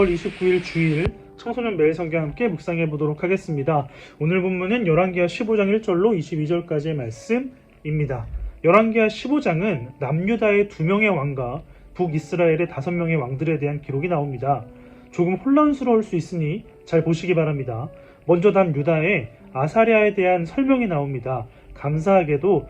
5월 29일 주일 청소년 매일 성경 함께 묵상해 보도록 하겠습니다. 오늘 본문은 열왕기하 15장 1절로 22절까지의 말씀입니다. 열왕기하 15장은 남유다의 2명의 왕과 북이스라엘의 5명의 왕들에 대한 기록이 나옵니다. 조금 혼란스러울 수 있으니 잘 보시기 바랍니다. 먼저 남유다의 아사랴에 대한 설명이 나옵니다. 감사하게도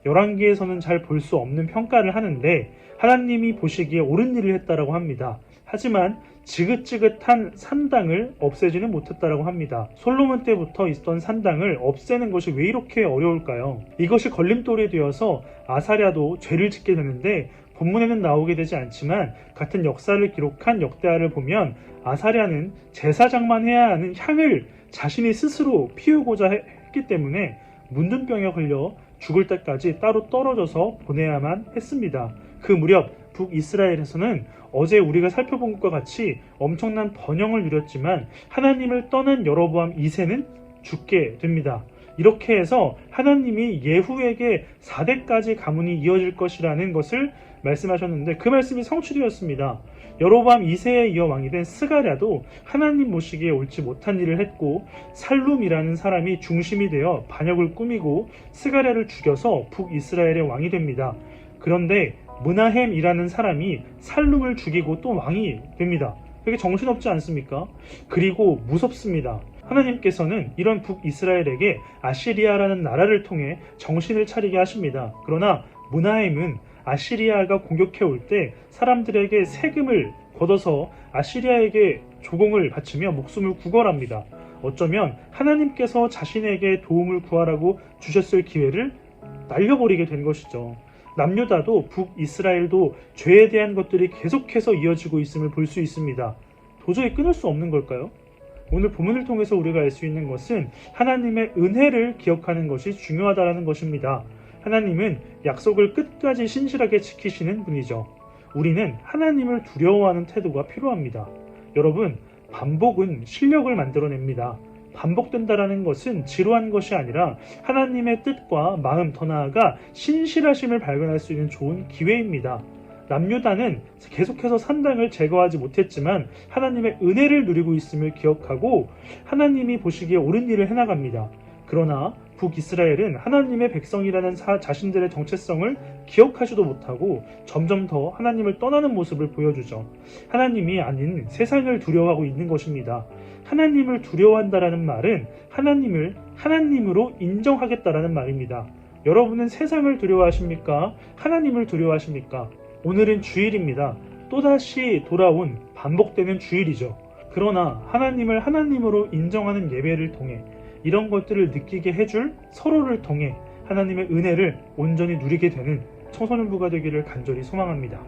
열왕기에서는 잘 볼 수 없는 평가를 하는데 하나님이 보시기에 옳은 일을 했다라고 합니다. 하지만 지긋지긋한 산당을 없애지는 못했다라고 합니다. 솔로몬 때부터 있던 산당을 없애는 것이 왜 이렇게 어려울까요? 이것이 걸림돌이 되어서 아사랴도 죄를 짓게 되는데 본문에는 나오게 되지 않지만 같은 역사를 기록한 역대하를 보면 아사랴는 제사장만 해야 하는 향을 자신이 스스로 피우고자 했기 때문에 문둥병에 걸려 죽을 때까지 따로 떨어져서 보내야만 했습니다. 그 무렵 북이스라엘에서는 어제 우리가 살펴본 것과 같이 엄청난 번영을 누렸지만 하나님을 떠난 여로보암 2세는 죽게 됩니다. 이렇게 해서 하나님이 예후에게 4대까지 가문이 이어질 것이라는 것을 말씀하셨는데 그 말씀이 성취되었습니다. 여로보암 2세에 이어 왕이 된 스가랴도 하나님 보시기에 옳지 못한 일을 했고 살룸이라는 사람이 중심이 되어 반역을 꾸미고 스가랴를 죽여서 북이스라엘의 왕이 됩니다. 그런데 므나헴이라는 사람이 살룸을 죽이고 또 왕이 됩니다. 되게 정신없지 않습니까? 그리고 무섭습니다. 하나님께서는 이런 북이스라엘에게 아시리아라는 나라를 통해 정신을 차리게 하십니다. 그러나 므나헴은 아시리아가 공격해 올 때 사람들에게 세금을 걷어서 아시리아에게 조공을 바치며 목숨을 구걸합니다. 어쩌면 하나님께서 자신에게 도움을 구하라고 주셨을 기회를 날려버리게 된 것이죠. 남유다도 북이스라엘도 죄에 대한 것들이 계속해서 이어지고 있음을 볼 수 있습니다. 도저히 끊을 수 없는 걸까요? 오늘 본문을 통해서 우리가 알 수 있는 것은 하나님의 은혜를 기억하는 것이 중요하다는 것입니다. 하나님은 약속을 끝까지 신실하게 지키시는 분이죠. 우리는 하나님을 두려워하는 태도가 필요합니다. 여러분, 반복은 실력을 만들어냅니다. 반복된다라는 것은 지루한 것이 아니라 하나님의 뜻과 마음, 더 나아가 신실하심을 발견할 수 있는 좋은 기회입니다. 남유다는 계속해서 산당을 제거하지 못했지만 하나님의 은혜를 누리고 있음을 기억하고 하나님이 보시기에 옳은 일을 해나갑니다. 그러나 북이스라엘은 하나님의 백성이라는 자신들의 정체성을 기억하지도 못하고 점점 더 하나님을 떠나는 모습을 보여주죠. 하나님이 아닌 세상을 두려워하고 있는 것입니다. 하나님을 두려워한다라는 말은 하나님을 하나님으로 인정하겠다라는 말입니다. 여러분은 세상을 두려워하십니까? 하나님을 두려워하십니까? 오늘은 주일입니다. 또다시 돌아온 반복되는 주일이죠. 그러나 하나님을 하나님으로 인정하는 예배를 통해 이런 것들을 느끼게 해줄 서로를 통해 하나님의 은혜를 온전히 누리게 되는 청소년부가 되기를 간절히 소망합니다.